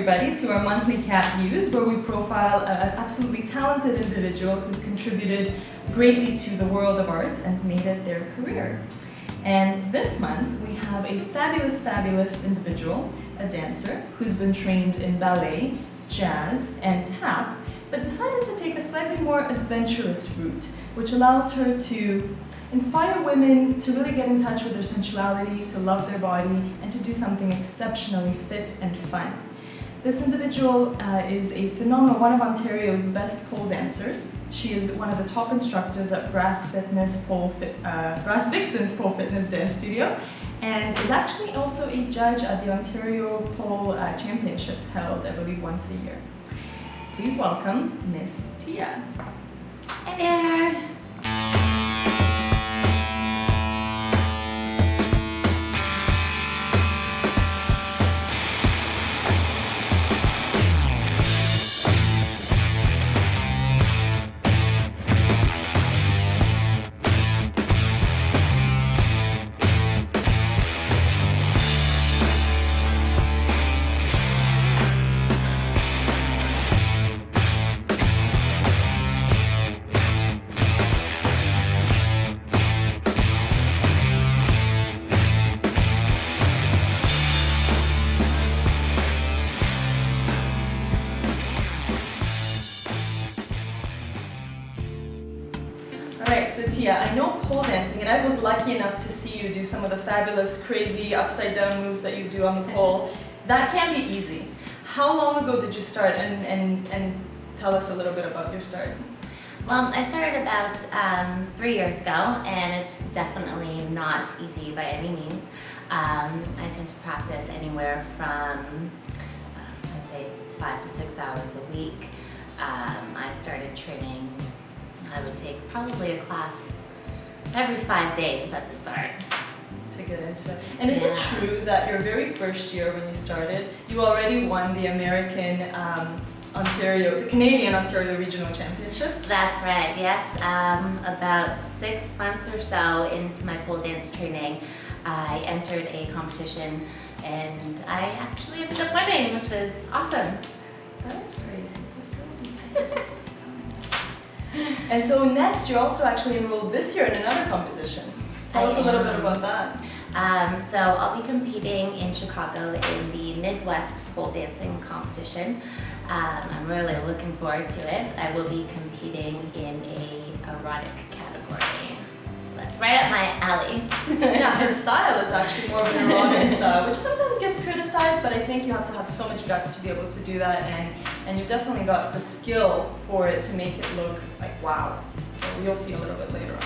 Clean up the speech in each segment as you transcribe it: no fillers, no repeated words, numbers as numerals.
everybody to our monthly KatViews, where we profile an absolutely talented individual who's contributed greatly to the world of arts and made it their career. And this month we have a fabulous, fabulous individual, a dancer, who's been trained in ballet, jazz, and tap, but decided to take a slightly more adventurous route, which allows her to inspire women to really get in touch with their sensuality, to love their body, and to do something exceptionally fit and fun. This individual is a phenomenal, one of Ontario's best pole dancers. She is one of the top instructors at Brass Vixens Pole Fitness Dance Studio, and is actually also a judge at the Ontario Pole Championships held, I believe, once a year. Please welcome Miss Tia. Hi there. Alright, so Tia, I know pole dancing, and I was lucky enough to see you do some of the fabulous, crazy, upside-down moves that you do on the pole. That can be easy. How long ago did you start, and tell us a little bit about your start? Well, I started about 3 years ago, and it's definitely not easy by any means. I tend to practice anywhere from, I'd say, 5 to 6 hours a week. I started training. I would take probably a class every 5 days at the start. To get into it. And is it true that your very first year when you started, you already won the Canadian Ontario Regional Championships? That's right, yes. About 6 months or so into my pole dance training, I entered a competition and I actually ended up winning, which was awesome. That is crazy. That's crazy. And so next, you're also actually enrolled this year in another competition. Tell us a little bit about that. So I'll be competing in Chicago in the Midwest pole dancing competition. I'm really looking forward to it. I will be competing in a erotic category. That's right up my alley. Yeah, her style is actually more of an erotic style, which sometimes gets criticized, but I think you have to have so much guts to be able to do that, and you've definitely got the skill for it to make it look like wow. So you'll see a little bit later on.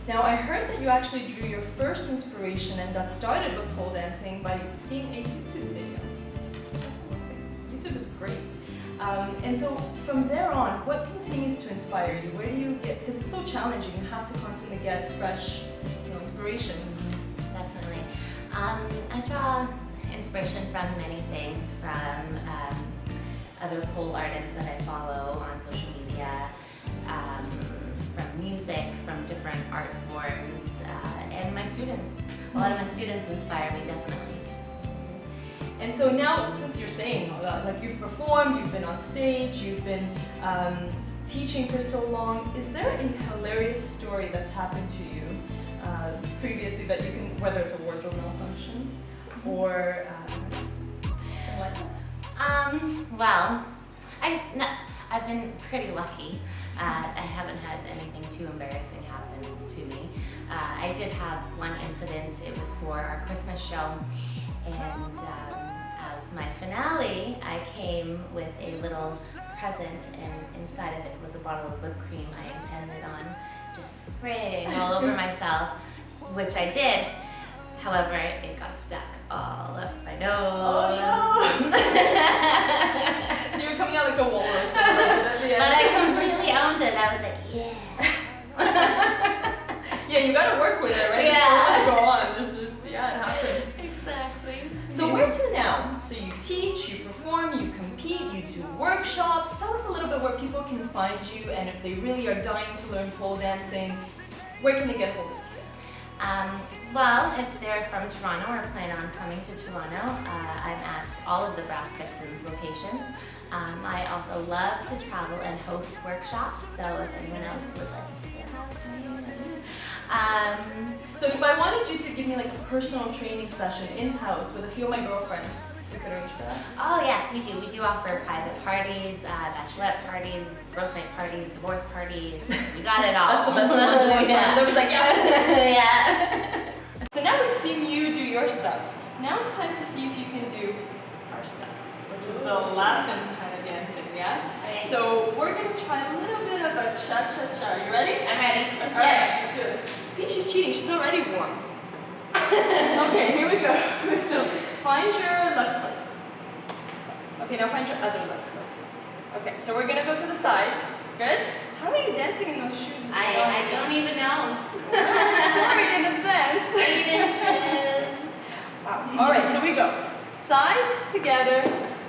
Now, I heard that you actually drew your first inspiration and got started with pole dancing by seeing a YouTube video. That's amazing. YouTube is great. And so from there on, what continues to inspire you? Where do you get, because it's so challenging, you have to constantly get fresh, inspiration. Definitely. I draw inspiration from many things, from other pole artists that I follow on social media, from music, from different art forms, and my students. A lot of my students inspire me, definitely. And so now, since you're saying all that, like you've performed, you've been on stage, you've been teaching for so long, is there a hilarious story that's happened to you previously that you can, whether it's a wardrobe malfunction or something like this? Well, I've been pretty lucky. I haven't had anything too embarrassing happen to me. I did have one incident. It was for our Christmas show, and as my finale, I came with a little present, and inside of it was a bottle of whipped cream I intended on just spraying all over myself, which I did. However, it got stuck all up my nose. Oh no! So you were coming out like a walrus at the end. But I completely owned it. I was like, yeah. Yeah, you gotta work with it, right? Yeah. The show must go on. Yeah, it happens. Exactly. So where to now? So you teach, you perform, you compete, you do workshops. Tell us a little bit where people can find you, and if they really are dying to learn pole dancing, where can they get hold of you? Well, if they're from Toronto or plan on coming to Toronto, I'm at all of the Brass Vixens locations. I also love to travel and host workshops, so if anyone else would like to have me. So if I wanted you to give me like a personal training session in-house with a few of my girlfriends, we could arrange for that? Oh yes, we do. We do offer private parties, bachelorette parties, girls' night parties, divorce parties. We got it all. That's the best one. Divorce parties. I was like, yeah. Yeah. So now we've seen you do your stuff. Now it's time to see if you can do our stuff, which is the Latin kind of dancing, yeah? Right. So we're going to try a little bit of a cha-cha-cha. You ready? I'm ready. Let's All right, let's do this. See, she's cheating. She's already warm. Okay, here we go. So find your left foot. Okay, now find your other left foot. Okay, so we're going to go to the side. Good? How are you dancing in those shoes? I don't even know. Sorry in advance. 8 inches. Wow. All right, so we go side, together,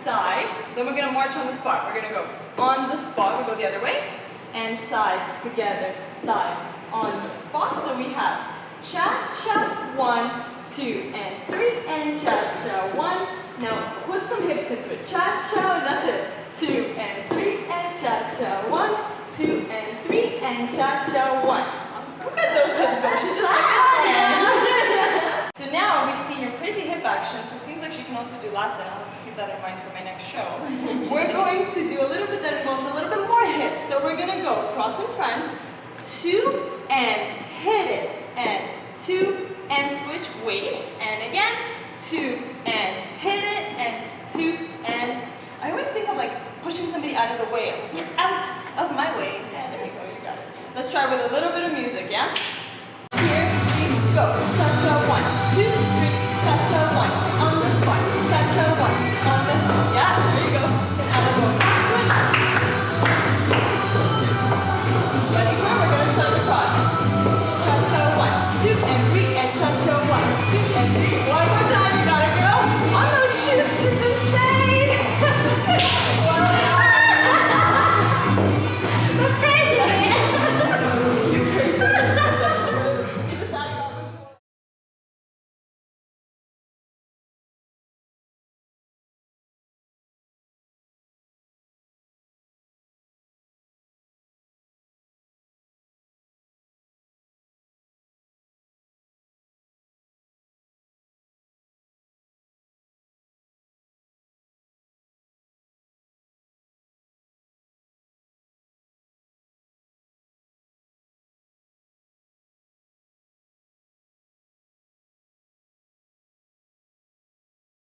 side. Then we're going to march on the spot. We're going to go on the spot. We go the other way. And side, together, side, on the spot. So we have cha-cha, 1, 2, and 3, and cha-cha, 1. Now put some hips into it. Cha-cha, that's it. 2 and 3, and cha-cha, 1, 2 and 3, and cha-cha, 1. Look at those hips go. She's just like, So now we've seen your crazy hip action, so it seems like she can also do Latin. I'll have to keep that in mind for my next show. We're going to do a little bit that involves a little bit more hips. So we're going to go cross in front, 2 and hit it, and 2 and switch, wait, and again, 2 and hit it, and 2 and... I always think of like pushing somebody out of the way. I'm like, get out of my way. Yeah, there you go, you got it. Let's try with a little bit of music, yeah? Here we go.